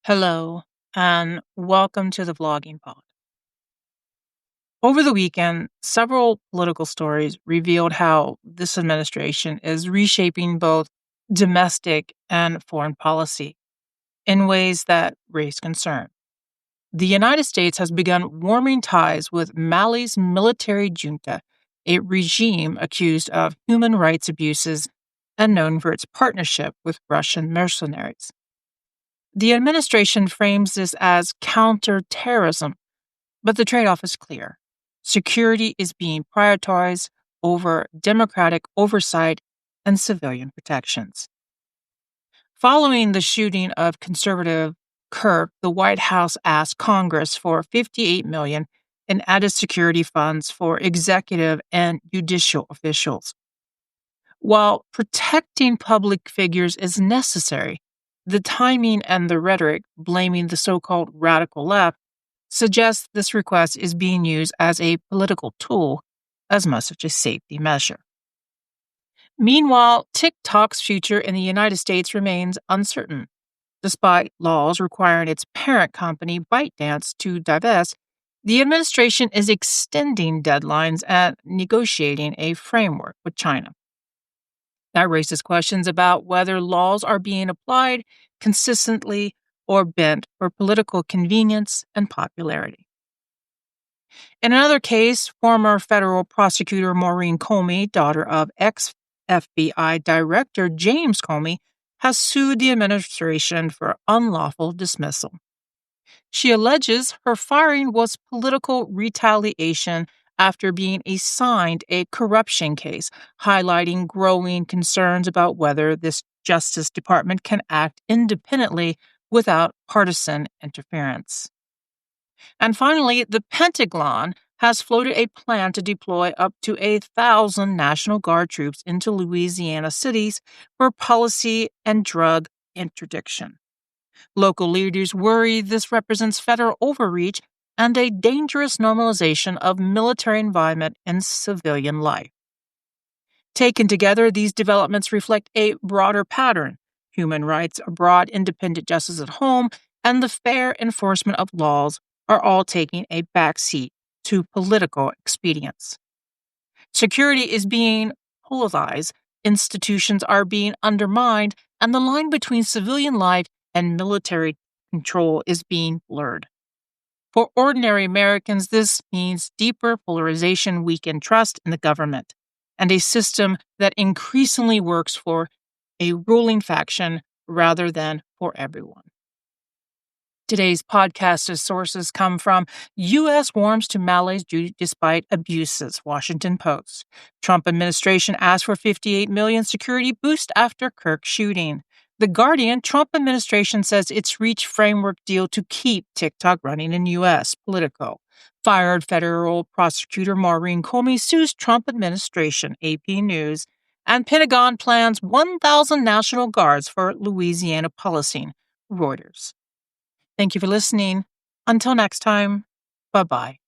Hello, and welcome to the Vlogging Pod. Over the weekend, several political stories revealed how this administration is reshaping both domestic and foreign policy in ways that raise concern. The United States has begun warming ties with Mali's military junta, a regime accused of human rights abuses and known for its partnership with Russian mercenaries. The administration frames this as counterterrorism, but the trade off is clear. Security is being prioritized over democratic oversight and civilian protections. Following the shooting of conservative Kirk, the White House asked Congress for $58 million in added security funds for executive and judicial officials. While protecting public figures is necessary, the timing and the rhetoric blaming the so-called radical left suggests this request is being used as a political tool as much as a safety measure. Meanwhile, TikTok's future in the United States remains uncertain. Despite laws requiring its parent company, ByteDance, to divest, the administration is extending deadlines and negotiating a framework with China. That raises questions about whether laws are being applied consistently or bent for political convenience and popularity. In another case, former federal prosecutor Maureen Comey, daughter of ex-FBI Director James Comey, has sued the administration for unlawful dismissal. She alleges her firing was political retaliation after being assigned a corruption case, highlighting growing concerns about whether this Justice Department can act independently without partisan interference. And finally, the Pentagon has floated a plan to deploy up to 1,000 National Guard troops into Louisiana cities for policy and drug interdiction. Local leaders worry this represents federal overreach and a dangerous normalization of military involvement in civilian life. Taken together, these developments reflect a broader pattern: human rights abroad, independent justice at home, and the fair enforcement of laws are all taking a backseat to political expedience. Security is being polarized, institutions are being undermined, and the line between civilian life and military control is being blurred. For ordinary Americans, this means deeper polarization, weakened trust in the government, and a system that increasingly works for a ruling faction rather than for everyone. Today's podcast sources come from U.S. warms to Mali's duty despite abuses, Washington Post. Trump administration asks for $58 million security boost after Kirk shooting. The Guardian, Trump administration says it's reached framework deal to keep TikTok running in U.S. Politico. Fired federal prosecutor Maureen Comey sues Trump administration, AP News. And Pentagon plans 1,000 National Guards for Louisiana policing, Reuters. Thank you for listening. Until next time, bye-bye.